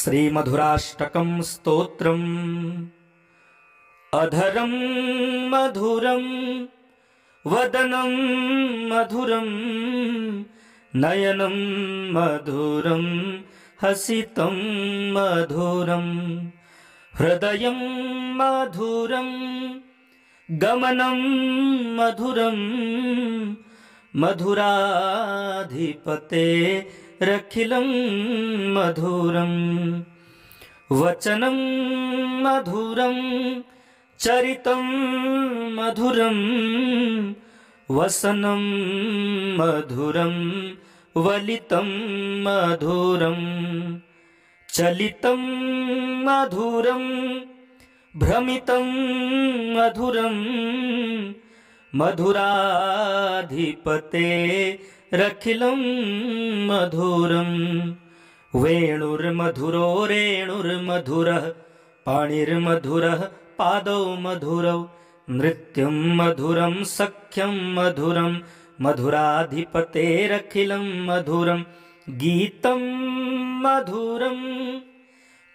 श्रीमधुराष्टकं स्तोत्रम् अधरं मधुरं वदनं मधुरं नयनं मधुरं हसितं मधुरं हृदयं मधुरं गमनं मधुरं मधुराधिपते रखिलं मधुरं वचनं मधुरं चरितं मधुरं वसनं मधुरं वलितं मधुरं चलितं मधुरं भ्रमितं मधुरं मधुराधिपते रखिलं मधुरं वेणुर्मधुरो रेणुर्मधुरः पाणिर्मधुरः पादौ मधुरौ नृत्यं मधुरं सख्यं मधुरं मधुराधिपतेरखिलं मधुरं गीतं मधुरं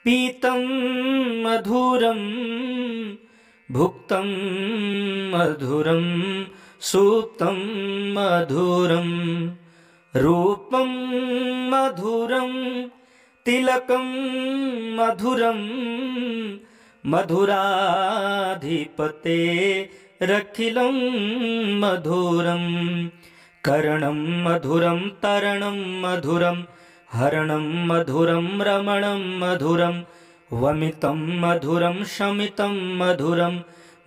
पीतं मधुरं भुक्तं मधुरं सूक्तं मधुरं रूपं मधुरं तिलकं मधुरं मधुराधिपते रखिलं मधुरं कर्णं मधुरं तरणं मधुरं हरणं मधुरं रमणं मधुरं वमितं मधुरं शमितं मधुरं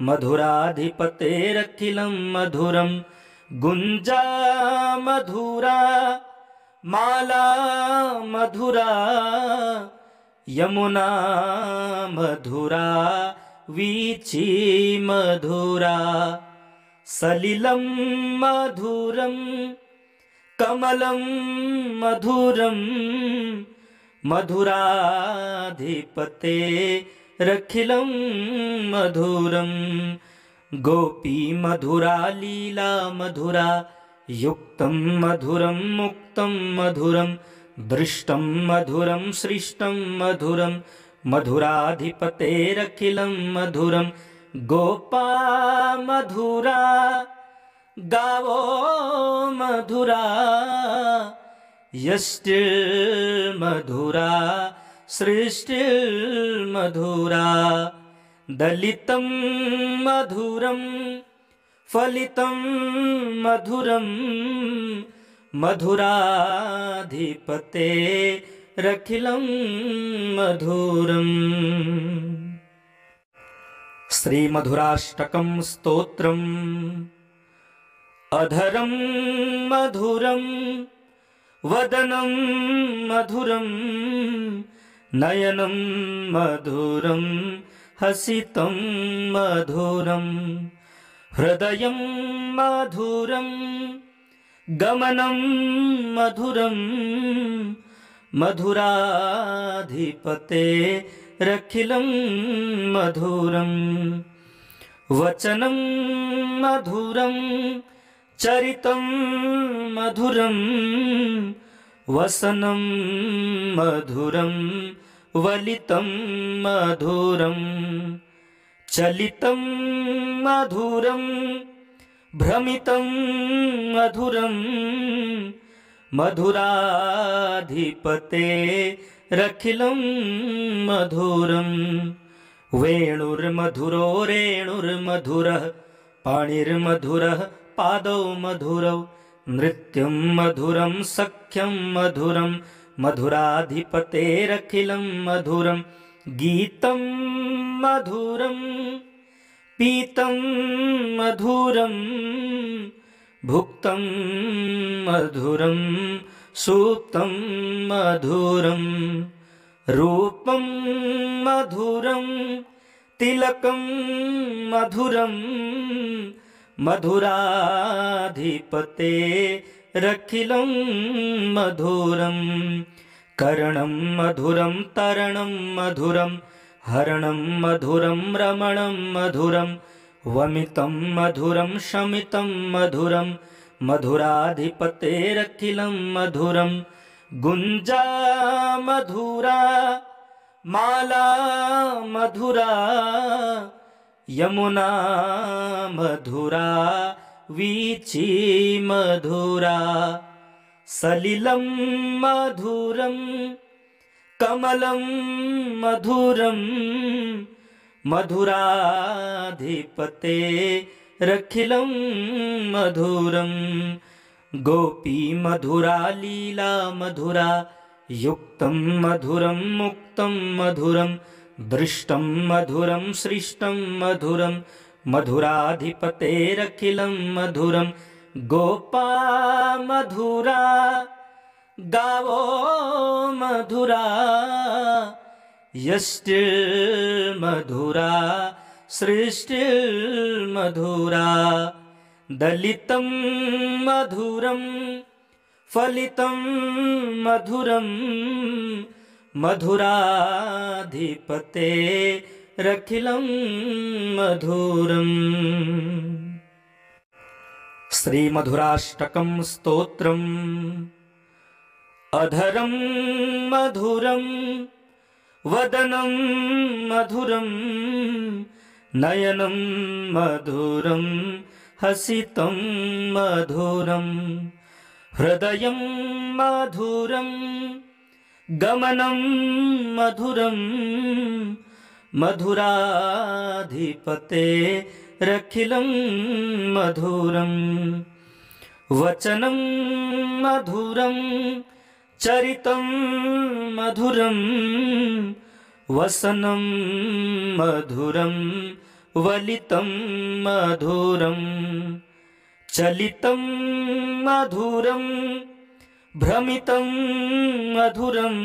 मधुराधिपतेरखिलं मधुरं गुञ्जा मधुरा माला मधुरा यमुना मधुरा वीची मधुरा सलिलं मधुरं कमलं मधुरं मधुराधिपते रखिलं मधुरं गोपी मधुरा लीला मधुरा युक्तं मधुरं मुक्तं मधुरं दृष्टं मधुरं सृष्टं मधुरं मधुराधिपतेरखिलं मधुरं गोपा मधुरा गावो मधुरा यष्टिर्मधुरा सृष्टिर्मधुरा दलितं मधुरं फलितं मधुरं मधुराधिपते रखिलं मधुरं। श्रीमधुराष्टकं स्तोत्रम् अधरं मधुरं वदनं मधुरं नयनं मधुरं हसितं मधुरं हृदयं मधुरं गमनं मधुरं मधुराधिपते रखिलं मधुरं वचनं मधुरं चरितं मधुरं वसनं मधुरं वलितं मधुरं चलितं मधुरं भ्रमितं मधुरं मधुराधिपते रखिलं मधुरं वेणुर्मधुरो रेणुर्मधुरः पाणिर्मधुरः पादौ मधुरौ नृत्यं मधुरं सख्यं मधुरं मधुराधिपतेरखिलं मधुरं गीतं मधुरं पीतं मधुरं भुक्तं मधुरं सूक्तं मधुरं रूपं मधुरं तिलकं मधुरं मधुराधिपते रखिलं मधुरं कर्णं मधुरं तरणं मधुरं हरणं मधुरं रमणं मधुरं वमितं मधुरं शमितं मधुरं मधुराधिपतेरखिलं मधुरं गुञ्जा मधुरा माला मधुरा यमुना मधुरा वीची मधुरा सलिलं मधुरं कमलं मधुरं मधुराधिपते रखिलं मधुरं गोपी मधुरा लीला मधुरा युक्तं मधुरं मुक्तं मधुरं दृष्टं मधुरं सृष्टं मधुरं मधुराधिपतेरखिलं मधुरं गोपा मधुरा गावो मधुरा यष्टिर्मधुरा सृष्टिर्मधुरा दलितं मधुरं फलितं मधुरं मधुराधिपते रखिलं मधुरम्। श्री मधुराष्टकं स्तोत्रम्। अधरं मधुरं वदनं मधुरं नयनं मधुरं हसितं मधुरं हृदयं मधुरं गमनं मधुरं मधुराधिपते रखिलं मधुरं वचनं मधुरं चरितं मधुरं वसनं मधुरं वलितं मधुरं चलितं मधुरं भ्रमितं मधुरं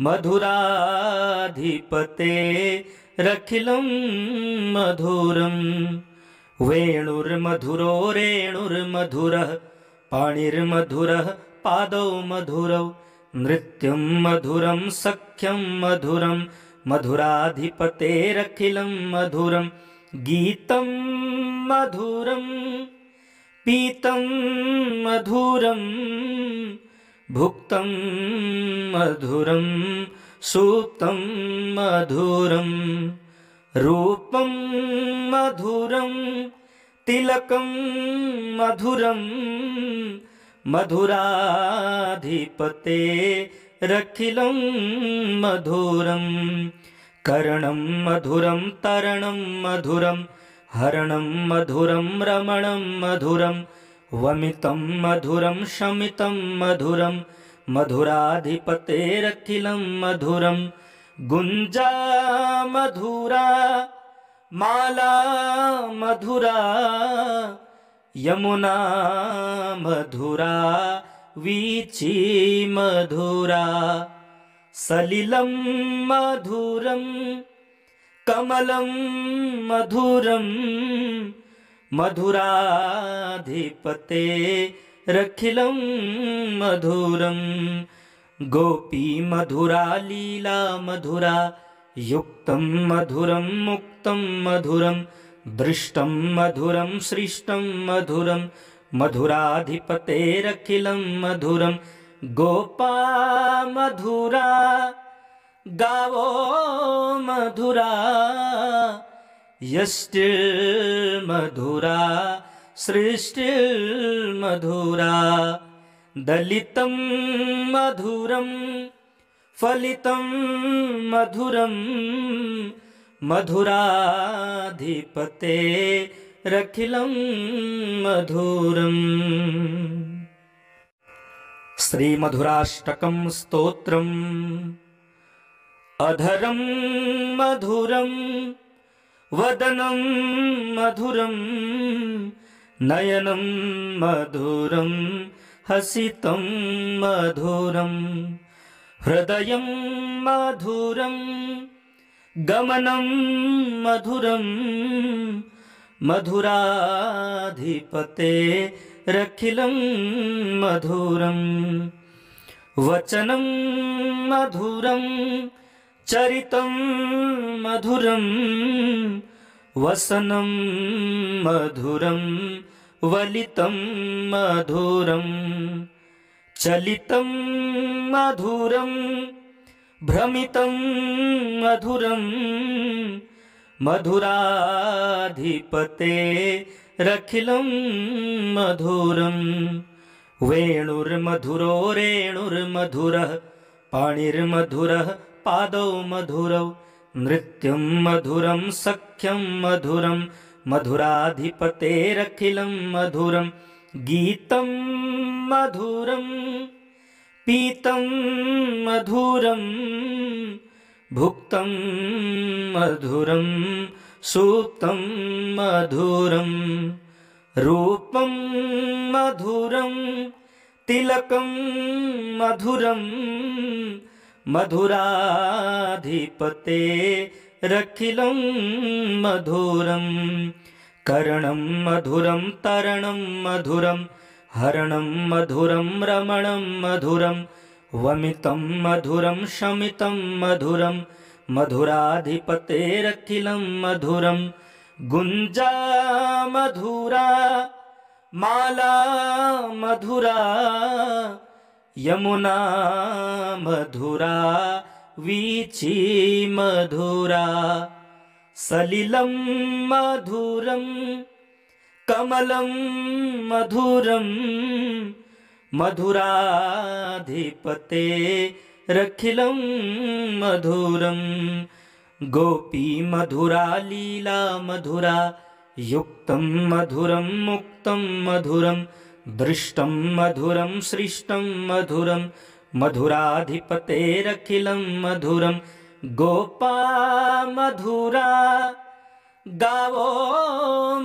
मधुराधिपते रखिलं मधुरं वेणुर्मधुरो रेणुर्मधुरः पाणिर्मधुरः पादौ मधुरौ नृत्यं मधुरं सख्यं मधुरं मधुराधिपतेरखिलं मधुरं गीतं मधुरं पीतं मधुरं भुक्तं मधुरं सुप्तं मधुरं रूपं मधुरं तिलकं मधुरं मधुराधिपते रखिलं मधुरं कर्णं मधुरं तरणं मधुरं हरणं मधुरं रमणं मधुरं वमितं मधुरं शमितं मधुरं मधुराधिपते रखिलं मधुरं गुञ्जा मधुरा माला मधुरा यमुना मधुरा वीची मधुरा सलिलं मधुरं कमलं मधुरं मधुराधिपते रखिलं मधुरं गोपी मधुरा लीला मधुरा युक्तं मधुरं मुक्तं मधुरं दृष्टं मधुरं सृष्टं मधुरं मधुराधिपतेरखिलं मधुरं गोपा मधुरा गावो मधुरा यष्टिर्मधुरा सृष्टिर्मधुरा दलितं मधुरं फलितं मधुरं मधुराधिपते रखिलं मधुरम्। श्री मधुराष्टकं स्तोत्रम्। अधरं मधुरं वदनं मधुरं नयनं मधुरं हसितं मधुरं हृदयं मधुरं गमनं मधुरं मधुराधिपते रखिलं मधुरं वचनं मधुरं चरितं मधुरं वसनं मधुरं वलितं मधुरं चलितं मधुरं भ्रमितं मधुरं मधुराधिपतेरखिलं मधुरम् वेणुर्मधुरो रेणुर्मधुरः पाणिर्मधुरः पादौ मधुरौ नृत्यं मधुरं सख्यं मधुरं मधुराधिपतेरखिलं मधुरं गीतं मधुरं पीतं मधुरं भुक्तं मधुरं सूक्तं मधुरं रूपं मधुरं तिलकं मधुरं मधुराधिपतेरखिलं मधुरं कर्णं मधुरं तरणं मधुरं हरणं मधुरं रमणं मधुरं वमितं मधुरं शमितं मधुरं मधुराधिपतेरखिलं मधुरं गुञ्जा मधुरा माला मधुरा यमुना मधुरा वीची मधुरा सलिलं मधुरं कमलं मधुरं मधुराधिपतेरखिलं मधुरं गोपी मधुरा लीला मधुरा युक्तं मधुरं मुक्तं मधुरं दृष्टं मधुरं सृष्टं मधुरं मधुराधिपतेरखिलं मधुरं गोपा मधुरा गावो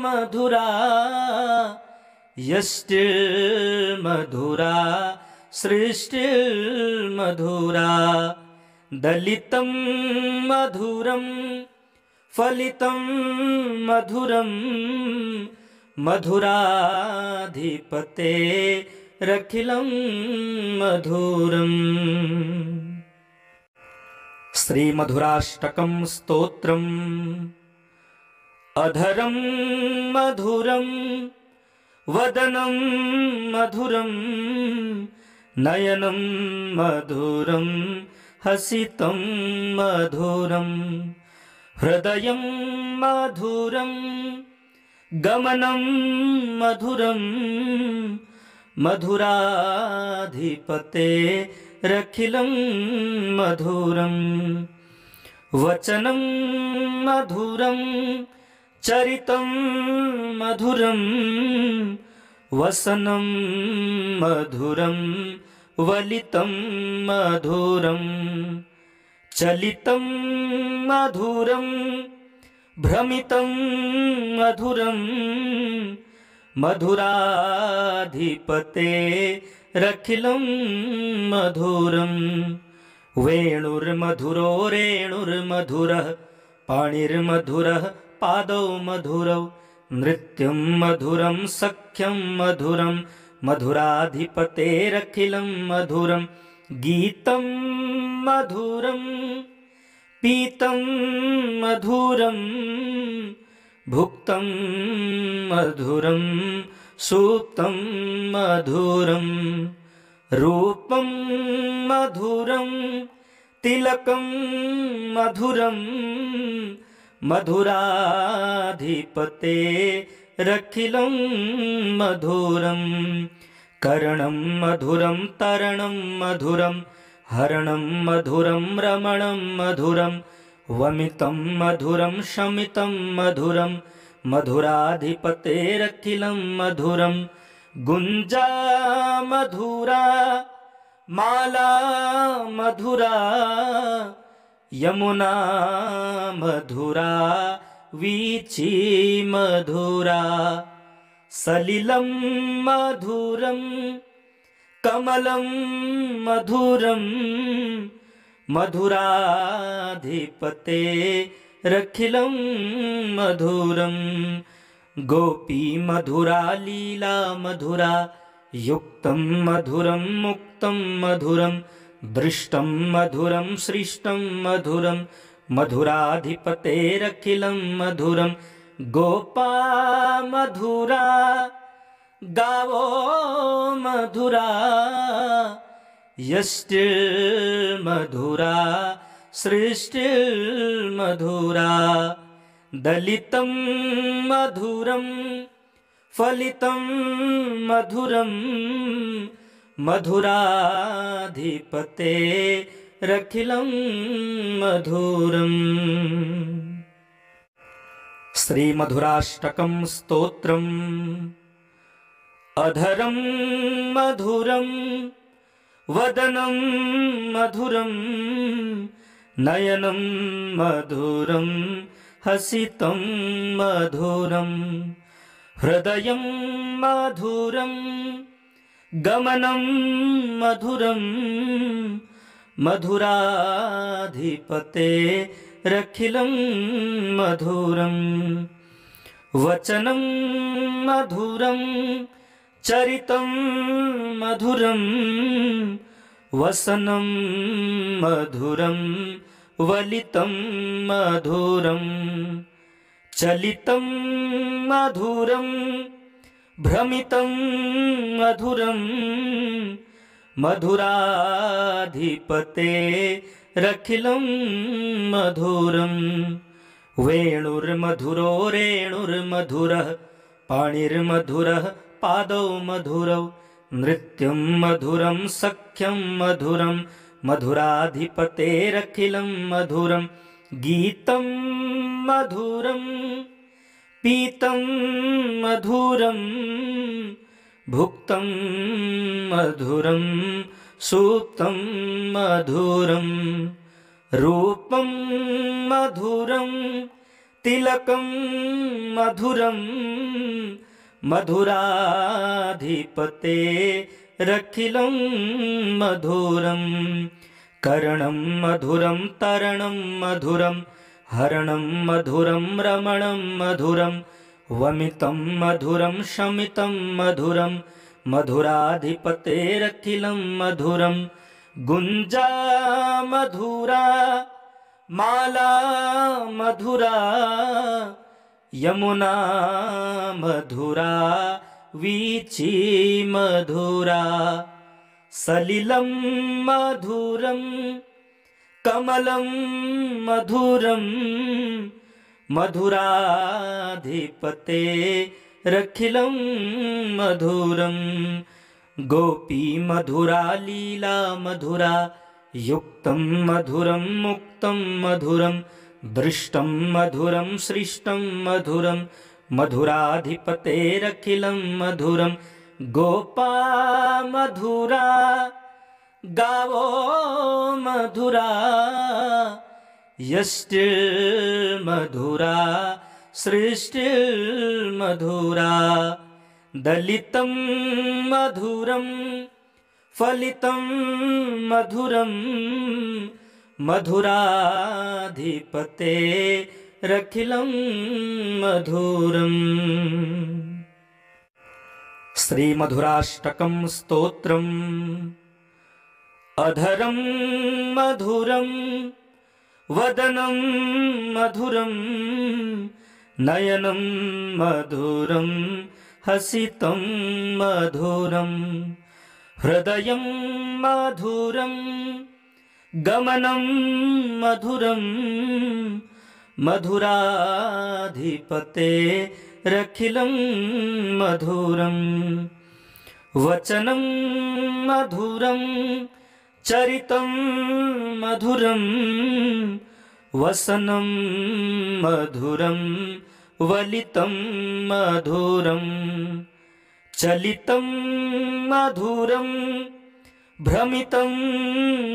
मधुरा यष्टिर्मधुरा सृष्टिर्मधुरा दलितं मधुरं फलितं मधुरं मधुराधिपतेरखिलं मधुरम्। श्रीमधुराष्टकं स्तोत्रम्। अधरं मधुरं वदनं मधुरं नयनं मधुरं हसितं मधुरं हृदयं मधुरं गमनं मधुरं मधुराधिपतेरखिलं मधुरं वचनं मधुरं चरितं मधुरं वसनं मधुरं वलितं मधुरं चलितं मधुरं भ्रमितं मधुरं मधुराधिपतेरखिलं मधुरं वेणुर्मधुरो रेणुर्मधुरः पाणिर्मधुरः पादौ मधुरौ नृत्यं मधुरं सख्यं मधुरं मधुराधिपतेरखिलं मधुरं गीतं मधुरं पीतं मधुरं भुक्तं मधुरं सूक्तं मधुरं रूपं मधुरं तिलकं मधुरं मधुराधिपतेरखिलं मधुरं कर्णं मधुरं तरणं मधुरं हरणं मधुरं रमणं मधुरं वमितं मधुरं शमितं मधुरं मधुराधिपतेरखिलं मधुरं गुञ्जा मधुरा माला मधुरा यमुना मधुरा वीची मधुरा सलिलं मधुरं कमलं मधुरं मधुराधिपतेरखिलं मधुरं गोपी मधुरा लीला मधुरा युक्तं मधुरं मुक्तं मधुरं दृष्टं मधुरं सृष्टं मधुरं मधुराधिपतेरखिलं मधुरं गोपा मधुरा गावो मधुरा यष्टिर्मधुरा सृष्टिर्मधुरा दलितं मधुरं फलितं मधुरं मधुराधिपते रखिलं मधुरम्। श्रीमधुराष्टकं स्तोत्रम्। अधरं मधुरं वदनं मधुरं नयनं मधुरं हसितं मधुरं हृदयं मधुरं गमनं मधुरं मधुराधिपते रखिलं मधुरं वचनं मधुरं चरितं मधुरं वसनं मधुरं वलितं मधुरं चलितं मधुरं भ्रमितं मधुरं मधुराधिपते रखिलं मधुरं वेणुर्मधुरो रेणुर्मधुरः पाणिर्मधुरः पादौ मधुरौ नृत्यं मधुरं सख्यं मधुरं मधुराधिपतेरखिलं मधुरं गीतं मधुरं पीतं मधुरं भुक्तं मधुरं सूक्तं मधुरं रूपं मधुरं तिलकं मधुरं मधुराधिपते रखिलं मधुरं कर्णं मधुरं तरणं मधुरं हरणं मधुरं रमणं मधुरं वमितं मधुरं शमितं मधुरं मधुराधिपतेरखिलं मधुरं गुञ्जा मधुरा माला मधुरा यमुना मधुरा वीची मधुरा सलिलं मधुरं कमलं मधुरं मधुराधिपते रखिलं मधुरं गोपी मधुरा लीला मधुरा युक्तं मधुरं मुक्तं मधुरं दृष्टं मधुरं सृष्टं मधुरं मधुराधिपतेरखिलं मधुरं गोपा मधुरा गावो मधुरा यष्टिर्मधुरा सृष्टिर्मधुरा दलितं मधुरं फलितं मधुरं मधुराधिपते रखिलं मधुरम्। श्रीमधुराष्टकं स्तोत्रम्। अधरं मधुरं वदनं मधुरं नयनं मधुरं हसितं मधुरं हृदयं मधुरं गमनं मधुरं मधुराधिपते रखिलं मधुरं वचनं मधुरं चरितं मधुरं वसनं मधुरं वलितं मधुरं चलितं मधुरं भ्रमितं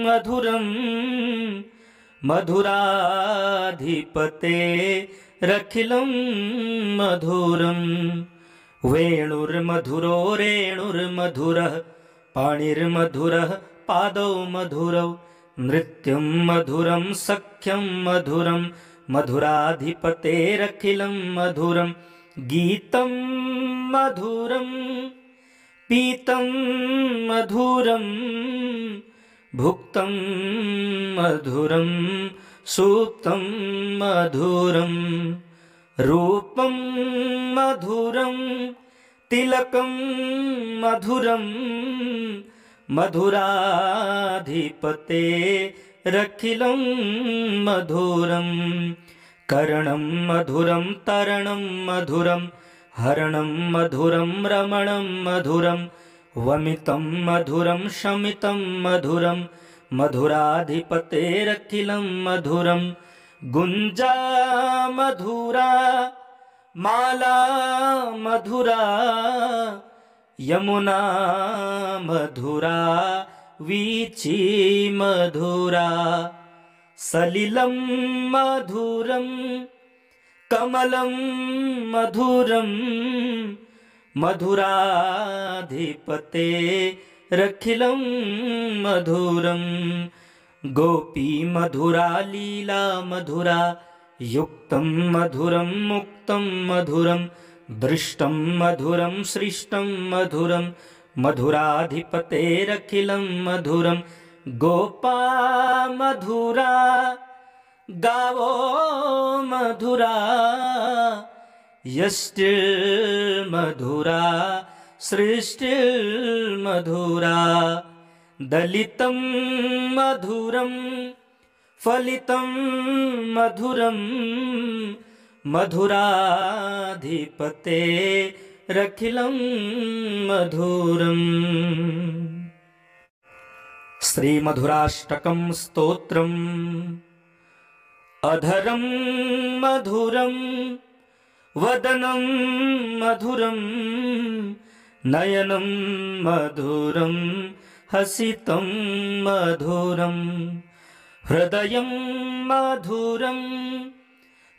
मधुरं मधुराधिपते रखिलं मधुरं वेणुर्मधुरो रेणुर्मधुरः पाणिर्मधुरः पादौ मधुरौ नृत्यं मधुरं सख्यं मधुरं मधुराधिपतेरखिलं मधुरं गीतं मधुरं पीतं मधुरं भुक्तं मधुरं सूक्तं मधुरं रूपं मधुरं तिलकं मधुरं मधुराधिपतेरखिलं मधुरं कर्णं मधुरं तरणं मधुरं हरणं मधुरं रमणं मधुरं वमितं मधुरं शमितं मधुरं मधुराधिपतेरखिलं मधुरं गुञ्जा मधुरा माला मधुरा यमुना मधुरा वीची मधुरा सलिलं मधुरं कमलं मधुरं मधुराधिपतेरखिलं मधुरं गोपी मधुरा लीला मधुरा युक्तं मधुरं मुक्तं मधुरं दृष्टं मधुरं सृष्टं मधुरं मधुराधिपतेरखिलं मधुरं गोपा मधुरा गावो मधुरा यष्टिर्मधुरा सृष्टिर्मधुरा दलितं मधुरं फलितं मधुरं मधुराधिपतेरखिलं मधुरम्। श्रीमधुराष्टकं स्तोत्रम्। अधरं मधुरं वदनं मधुरं नयनं मधुरं हसितं मधुरं हृदयं मधुरं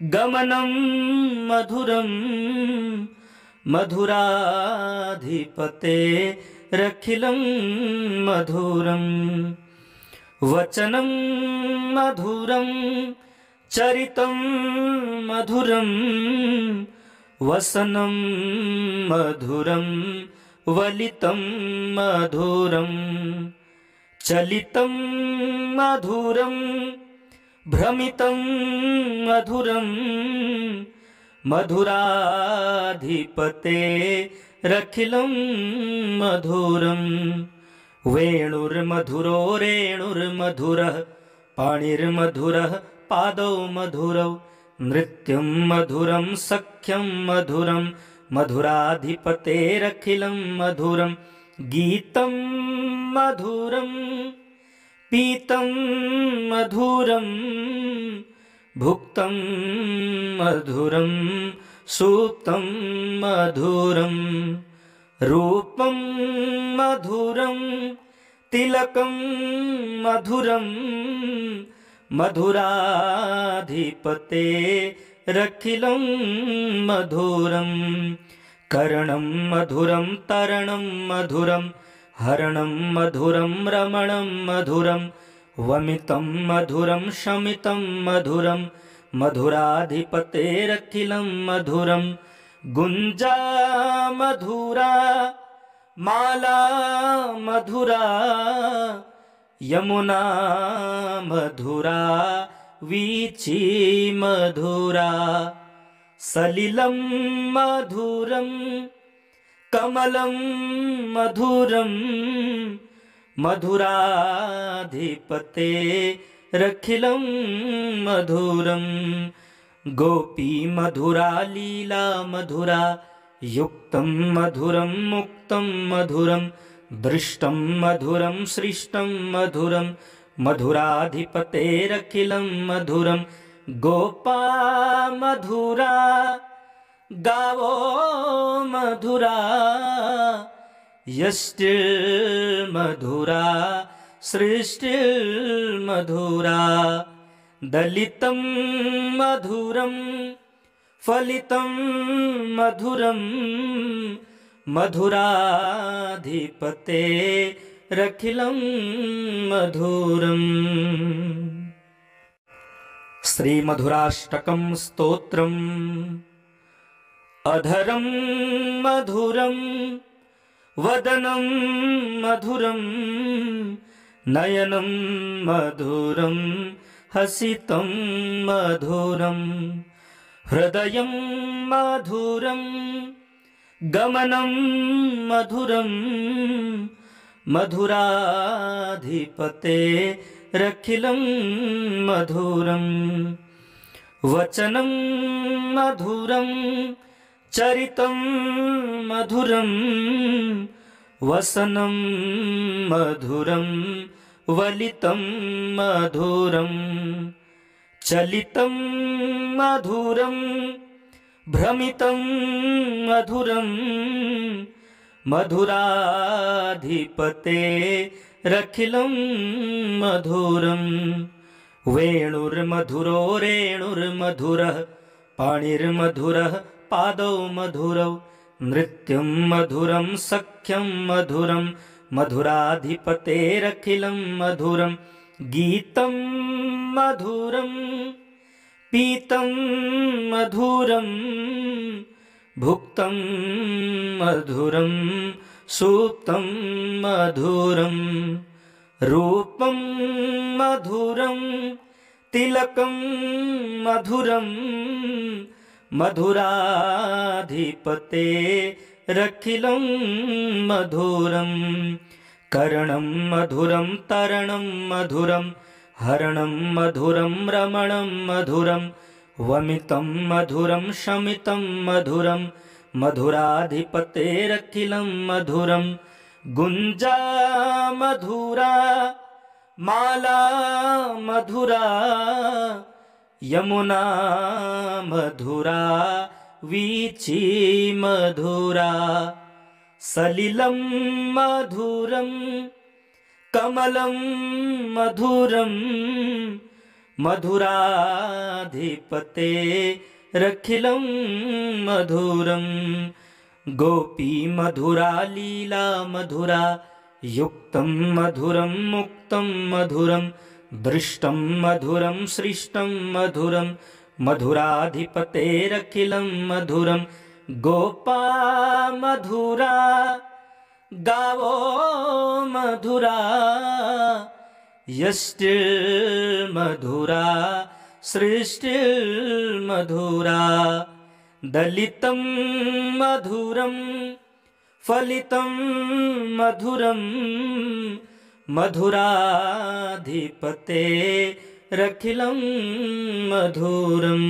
गमनं मधुरं मधुराधिपतेरखिलं मधुरं वचनं मधुरं चरितं मधुरं वसनं मधुरं वलितं मधुरं चलितं मधुरं भ्रमितं मधुरं मधुराधिपतेरखिलं मधुरं वेणुर्मधुरो रेणुर्मधुरः पाणिर्मधुरः पादौ मधुरौ नृत्यं मधुरं सख्यं मधुरं मधुराधिपतेरखिलं मधुरं गीतं मधुरं पीतं मधुरं भुक्तं मधुरं सूक्तं मधुरं रूपं मधुरं तिलकं मधुरं मधुराधिपतेरखिलं मधुरं कर्णं मधुरं तरणं मधुरं हरणं मधुरं रमणं मधुरं वमितं मधुरं शमितं मधुरं मधुराधिपतेरखिलं मधुरं गुञ्जा मधुरा माला मधुरा यमुना मधुरा वीची मधुरा सलिलं मधुरं कमलं मधुरं मधुराधिपतेरखिलं मधुरं गोपी मधुरा लीला मधुरा युक्तं मधुरं मुक्तं मधुरं दृष्टं मधुरं सृष्टं मधुरं मधुराधिपतेरखिलं मधुरं गोपा मधुरा गावो मधुरा यष्टिर्मधुरा सृष्टिर्मधुरा दलितं मधुरं फलितं मधुरं मधुराधिपतेरखिलं मधुरम्। श्रीमधुराष्टकं स्तोत्रम्। अधरं मधुरं वदनं मधुरं नयनं मधुरं हसितं मधुरं हृदयं मधुरं गमनं मधुरं मधुराधिपतेरखिलं मधुरं वचनं मधुरं चरितं मधुरं वसनं मधुरं वलितं मधुरं चलितं मधुरं भ्रमितं मधुरं मधुराधिपतेरखिलं मधुरं वेणुर्मधुरो रेणुर्मधुरः पाणिर्मधुरः पादौ मधुरौ नृत्यं मधुरं सख्यं मधुरं मधुराधिपतेरखिलं मधुरं गीतं मधुरं पीतं मधुरं भुक्तं मधुरं सुप्तं मधुरं रूपं मधुरं तिलकं मधुरं मधुराधिपतेरखिलं मधुरं कर्णं मधुरं तरणं मधुरं हरणं मधुरं रमणं मधुरं वमितं मधुरं शमितं मधुरं मधुराधिपतेरखिलं मधुरं गुञ्जा मधुरा माला मधुरा यमुना मधुरा वीची मधुरा सलिलं मधुरं कमलं मधुरं मधुराधिपतेरखिलं मधुरं गोपी मधुरा लीला मधुरा युक्तं मधुरं मुक्तं मधुरं दृष्टं मधुरं सृष्टं मधुरं मधुराधिपतेरखिलं मधुरं गोपा मधुरा गावो मधुरा यष्टिर्मधुरा सृष्टिर्मधुरा दलितं मधुरं फलितं मधुरं मधुराधिपतेरखिलं मधुरम्।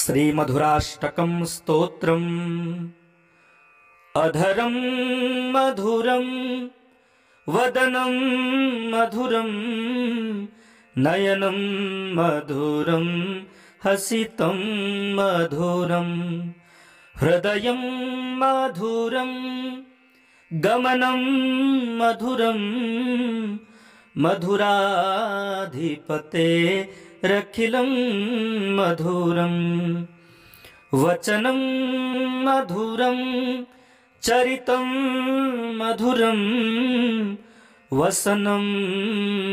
श्रीमधुराष्टकं स्तोत्रम् अधरं मधुरं वदनं मधुरं नयनं मधुरं हसितं मधुरं हृदयं मधुरं गमनं मधुरं मधुराधिपतेरखिलं मधुरं वचनं मधुरं चरितं मधुरं वसनं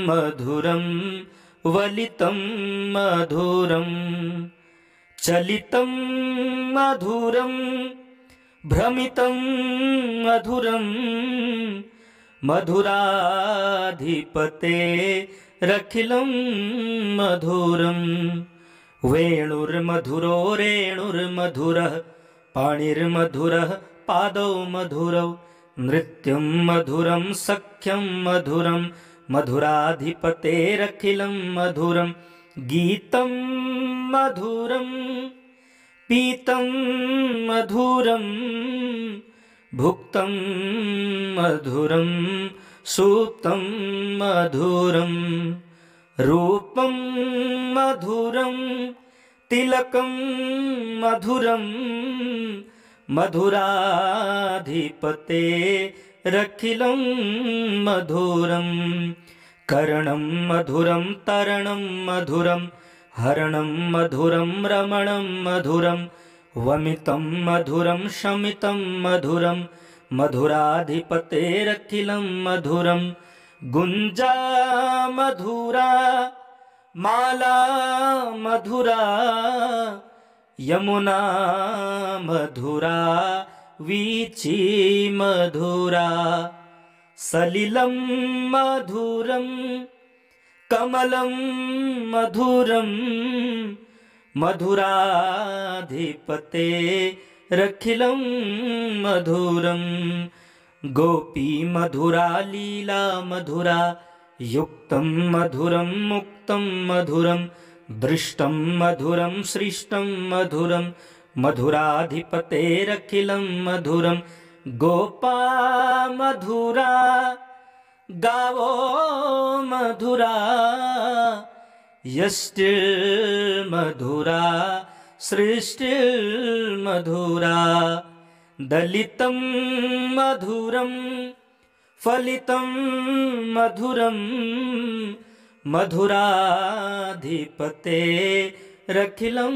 मधुरं वलितं मधुरं चलितं मधुरं भ्रमितं मधुरं मधुराधिपतेरखिलं मधुरं वेणुर्मधुरो रेणुर्मधुरः पाणिर्मधुरः पादौ मधुरौ नृत्यं मधुरं सख्यं मधुरं मधुराधिपतेरखिलं मधुरं गीतं मधुरं पीतं मधुरं भुक्तं मधुरं सुप्तं मधुरं रूपं मधुरं तिलकं मधुरं मधुराधिपतेरखिलं मधुरं कर्णं मधुरं तरणं मधुरं हरणं मधुरं रमणं मधुरं वमितं मधुरं शमितं मधुरं मधुराधिपतेरखिलं मधुरं गुञ्जा मधुरा माला मधुरा यमुना मधुरा वीची मधुरा सलिलं मधुरं कमलं मधुरं मधुराधिपतेरखिलं मधुरं गोपी मधुरा लीला मधुरा युक्तं मधुरं मुक्तं मधुरं दृष्टं मधुरं सृष्टं मधुरं मधुराधिपतेरखिलं मधुरं गोपा मधुरा गावो मधुरा यष्टिर्मधुरा सृष्टिर्मधुरा दलितं मधुरं फलितं मधुरं मधुराधिपतेरखिलं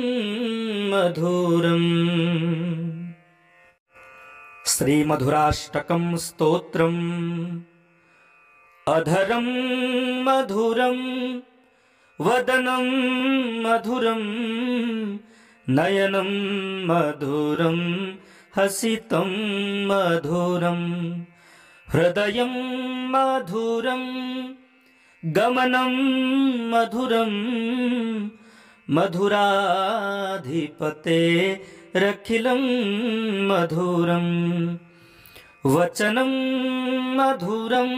मधुरम्। श्रीमधुराष्टकं स्तोत्रम्। अधरं मधुरं वदनं मधुरं नयनं मधुरं हसितं मधुरं हृदयं मधुरं गमनं मधुरं मधुराधिपतेरखिलं मधुरं वचनं मधुरं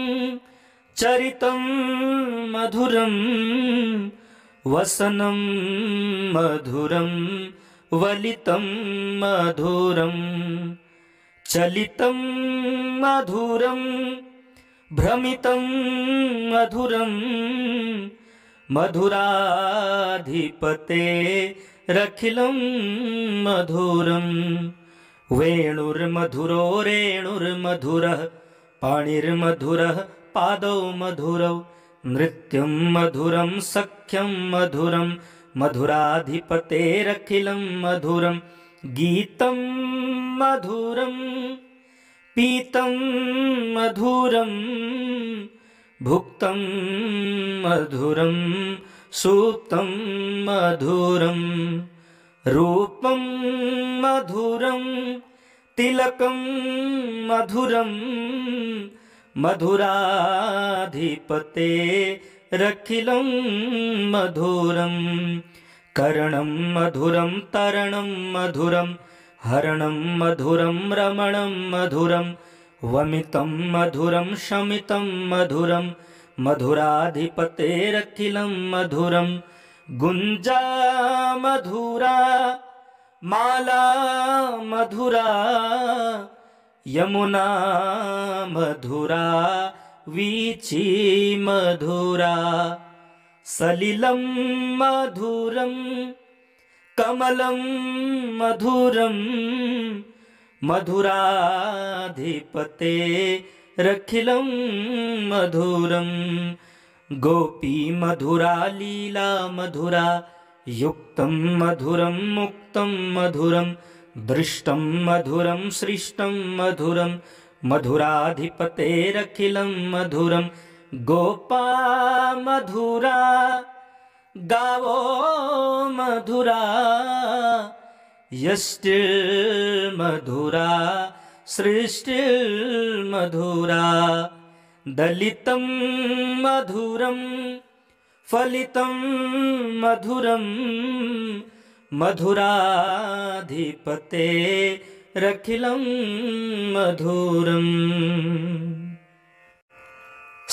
चरितं मधुरं वसनं मधुरं वलितं मधुरं चलितं मधुरं भ्रमितं मधुरं मधुराधिपतेरखिलं मधुरं वेणुर्मधुरो रेणुर्मधुरः पाणिर्मधुरः पादौ मधुरौ नृत्यं मधुरं सख्यं मधुरं मधुराधिपतेरखिलं मधुरं गीतं मधुरं पीतं मधुरं भुक्तं मधुरं सूक्तं मधुरं रूपं मधुरं तिलकं मधुरं मधुराधिपतेरखिलं मधुरं कर्णं मधुरं तरणं मधुरं हरणं मधुरं रमणं मधुरं वमितं मधुरं शमितं मधुरं मधुराधिपतेरखिलं मधुरं गुञ्जा मधुरा माला मधुरा यमुना मधुरा वीची मधुरा सलिलं मधुरं कमलं मधुरं मधुराधिपतेरखिलं मधुरं गोपी मधुरा लीला मधुरा युक्तं मधुरं मुक्तं मधुरं दृष्टं मधुरं सृष्टं मधुरं मधुराधिपतेरखिलं मधुरं गोपा मधुरा गावो मधुरा यष्टिर्मधुरा सृष्टिर्मधुरा दलितं मधुरं फलितं मधुरं मधुराधिपतेरखिलं मधुरम्।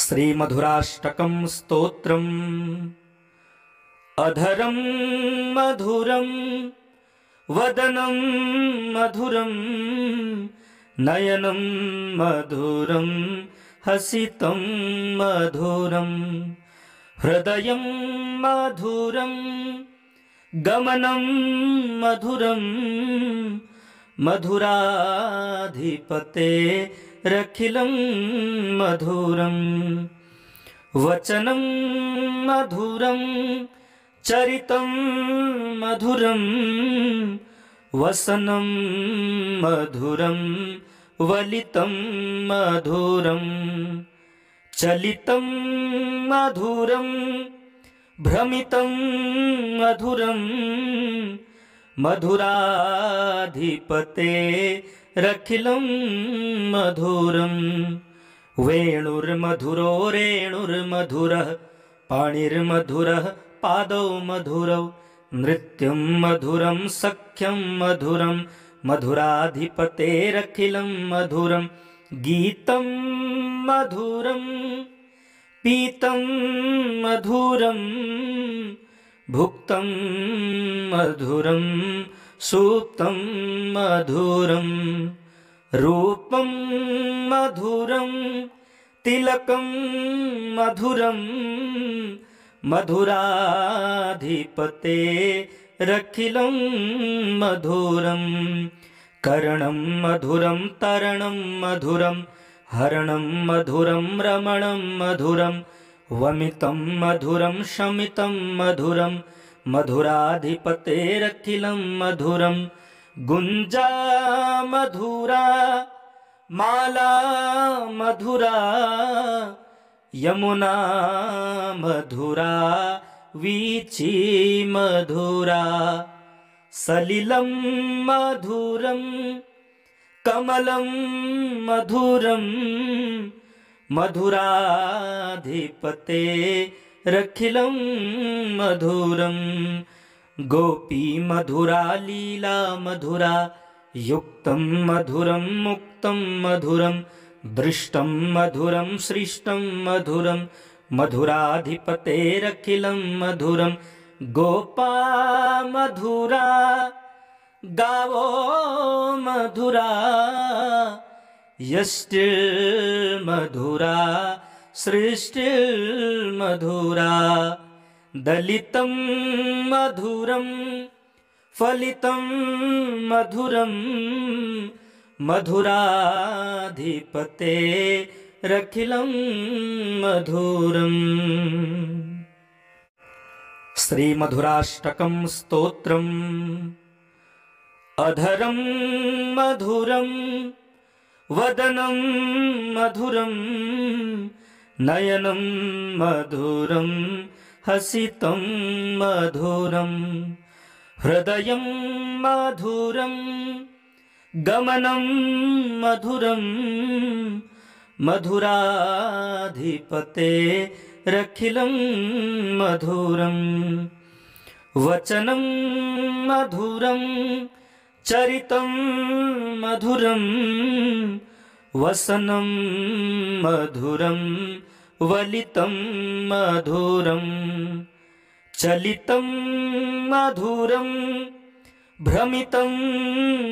श्रीमधुराष्टकं स्तोत्रम्। अधरं मधुरं वदनं मधुरं नयनं मधुरं हसितं मधुरं हृदयं मधुरं गमनं मधुरं मधुराधिपतेरखिलं मधुरं वचनं मधुरं चरितं मधुरं वसनं मधुरं वलितं मधुरं चलितं मधुरं भ्रमितं मधुरं मधुराधिपतेरखिलं मधुरं वेणुर्मधुरो रेणुर्मधुरः पाणिर्मधुरः पादौ मधुरौ नृत्यं मधुरं सख्यं मधुरं मधुराधिपतेरखिलं मधुरं गीतं मधुरं पीतं मधुरं भुक्तं मधुरं सुप्तं मधुरं रूपं मधुरं तिलकं मधुरं मधुराधिपतेरखिलं मधुरं कर्णं मधुरं तरणं मधुरं हरणं मधुरं रमणं मधुरं वमितं मधुरं शमितं मधुरं मधुराधिपतेरखिलं मधुरं गुञ्जा मधुरा माला मधुरा यमुना मधुरा वीची मधुरा सलिलं मधुरं कमलं मधुरं मधुराधिपतेरखिलं मधुरं गोपी मधुरा लीला मधुरा युक्तं मधुरं मुक्तं मधुरं दृष्टं मधुरं सृष्टं मधुरं मधुराधिपतेरखिलं मधुरं गोपा मधुरा गावो मधुरा यष्टिर्मधुरा सृष्टिर्मधुरा दलितं मधुरं फलितं मधुरं मधुराधिपतेरखिलं मधुरम्। श्रीमधुराष्टकं स्तोत्रम्। अधरं मधुरं वदनं मधुरं नयनं मधुरं हसितं मधुरं हृदयं मधुरं गमनं मधुरं मधुराधिपतेरखिलं मधुरं वचनं मधुरं चरितं मधुरं वसनं मधुरं वलितं मधुरं चलितं मधुरं भ्रमितं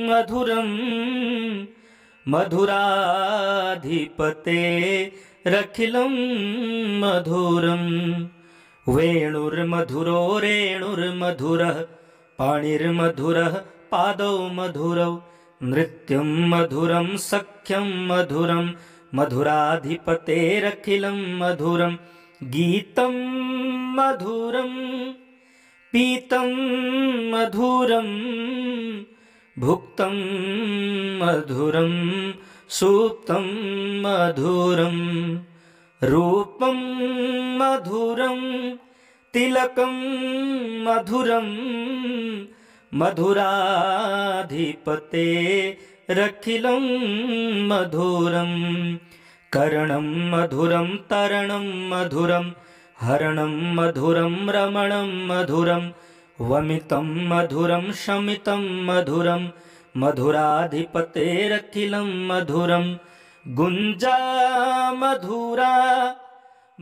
मधुरं मधुराधिपतेरखिलं मधुरं वेणुर्मधुरो रेणुर्मधुरः पाणिर्मधुरः पादौ मधुरौ नृत्यं मधुरं सख्यं मधुरं मधुराधिपतेरखिलं मधुरं गीतं मधुरं पीतं मधुरं भुक्तं मधुरं सुप्तं मधुरं रूपं मधुरं तिलकं मधुरं मधुराधिपतेरखिलं मधुरं कर्णं मधुरं तरणं मधुरं हरणं मधुरं रमणं मधुरं वमितं मधुरं शमितं मधुरं मधुराधिपतेरखिलं मधुरं गुञ्जा मधुरा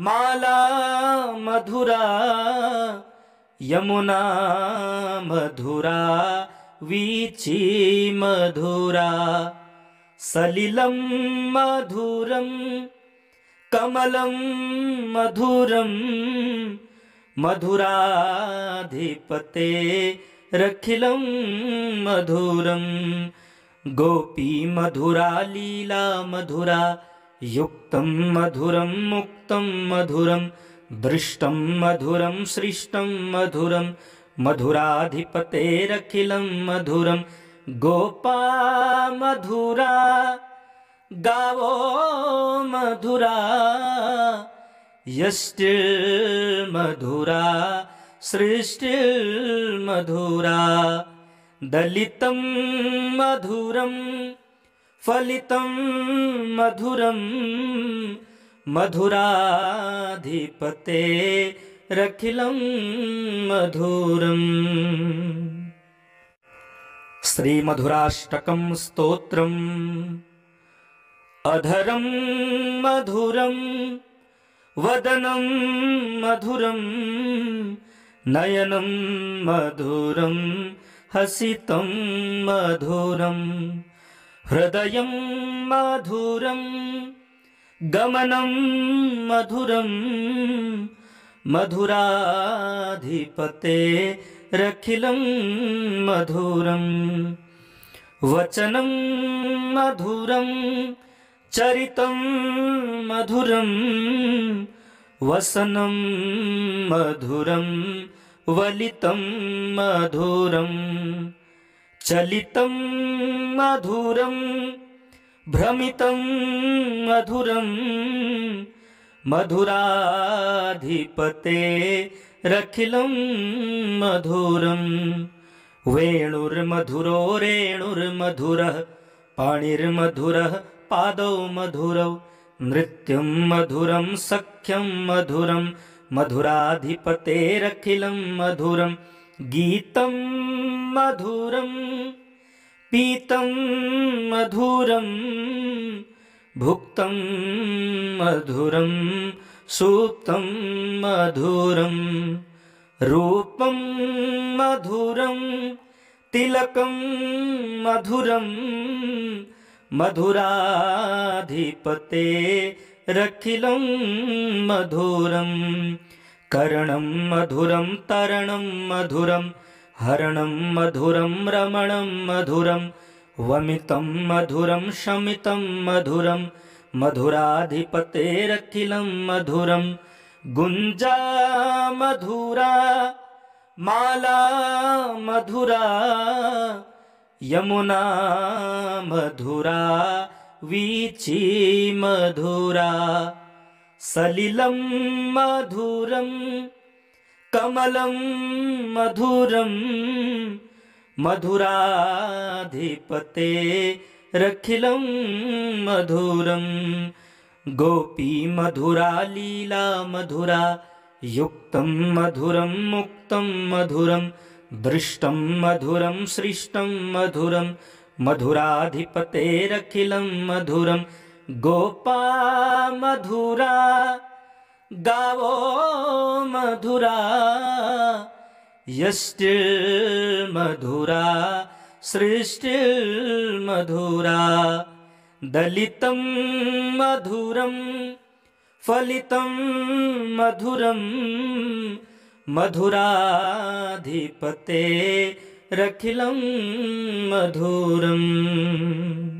माला मधुरा यमुना मधुरा वीची मधुरा सलिलं मधुरं कमलं मधुरं मधुराधिपतेरखिलं मधुरं गोपी मधुरा लीला मधुरा युक्तं मधुरं मुक्तं मधुरं दृष्टं मधुरं सृष्टं मधुरं मधुराधिपतेरखिलं मधुरं गोपा मधुरा गावो मधुरा यष्टिर्मधुरा सृष्टिर्मधुरा दलितं मधुरं फलितं मधुरं मधुराधिपतेरखिलं मधुरम्। श्रीमधुराष्टकं स्तोत्रम्। अधरं मधुरं वदनं मधुरं नयनं मधुरं हसितं मधुरं हृदयं मधुरं गमनं मधुरं मधुराधिपतेरखिलं मधुरं वचनं मधुरं चरितं मधुरं वसनं मधुरं वलितं मधुरं चलितं मधुरं भ्रमितं मधुरं मधुराधिपतेरखिलं मधुरं वेणुर्मधुरो रेणुर्मधुरः पाणिर्मधुरः पादौ मधुरौ नृत्यं मधुरं सख्यं मधुरं मधुराधिपतेरखिलं मधुरं गीतं मधुरं पीतं मधुरं भुक्तं मधुरं सुप्तं मधुरं रूपं मधुरं तिलकं मधुरं मधुराधिपतेरखिलं मधुरं कर्णं मधुरं तरणं मधुरं हरणं मधुरं रमणं मधुरं वमितं मधुरं शमितं मधुरं मधुराधिपतेरखिलं मधुरं गुञ्जा मधुरा माला मधुरा यमुना मधुरा वीची मधुरा सलिलं मधुरं कमलं मधुरं मधुराधिपतेरखिलं मधुरं गोपी मधुरा लीला मधुरा युक्तं मधुरं मुक्तं मधुरं दृष्टं मधुरं सृष्टं मधुरं मधुराधिपतेरखिलं मधुरं गोपा मधुरा गावो मधुरा यष्टिर्मधुरा सृष्टिर्मधुरा दलितं मधुरं फलितं मधुरं मधुराधिपतेरखिलं मधुरम्।